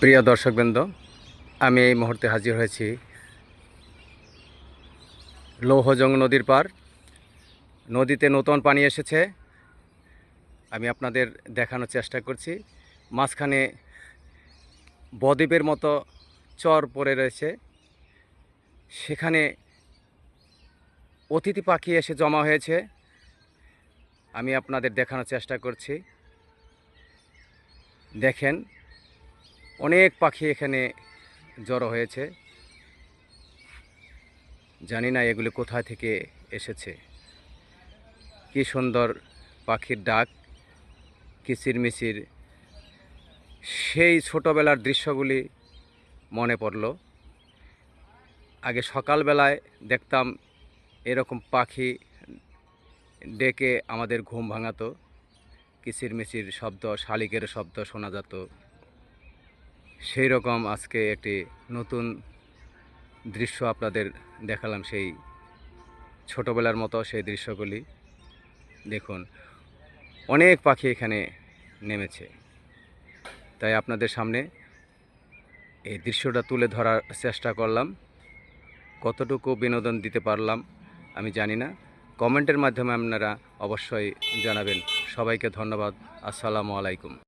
প্রিয় দর্শকবৃন্দ, আমি এই মুহূর্তে হাজির হয়েছি লৌহজং নদীর পার। নদীতে নতুন পানি এসেছে, আমি আপনাদের দেখানোর চেষ্টা করছি। মাঝখানে বদ্বীপের মতো চর পড়ে রয়েছে, সেখানে অতিথি পাখি এসে জমা হয়েছে। আমি আপনাদের দেখানোর চেষ্টা করছি। দেখেন, অনেক পাখি এখানে জড়ো হয়েছে। জানি না এগুলি কোথা থেকে এসেছে। কি সুন্দর পাখির ডাক, কিচিরমিচির, সেই ছোটোবেলার দৃশ্যগুলি মনে পড়ল। আগে সকালবেলায় দেখতাম এরকম পাখি ডেকে আমাদের ঘুম ভাঙাতো, কিচিরমিচির শব্দ, শালিকের শব্দ শোনা যেত। সেই রকম আজকে একটি নতুন দৃশ্য আপনাদের দেখালাম, সেই ছোটোবেলার মতো সেই দৃশ্যগুলি। দেখুন, অনেক পাখি এখানে নেমেছে, তাই আপনাদের সামনে এই দৃশ্যটা তুলে ধরার চেষ্টা করলাম। কতটুকু বিনোদন দিতে পারলাম আমি জানি না, কমেন্টের মাধ্যমে আপনারা অবশ্যই জানাবেন। সবাইকে ধন্যবাদ। আসসালামু আলাইকুম।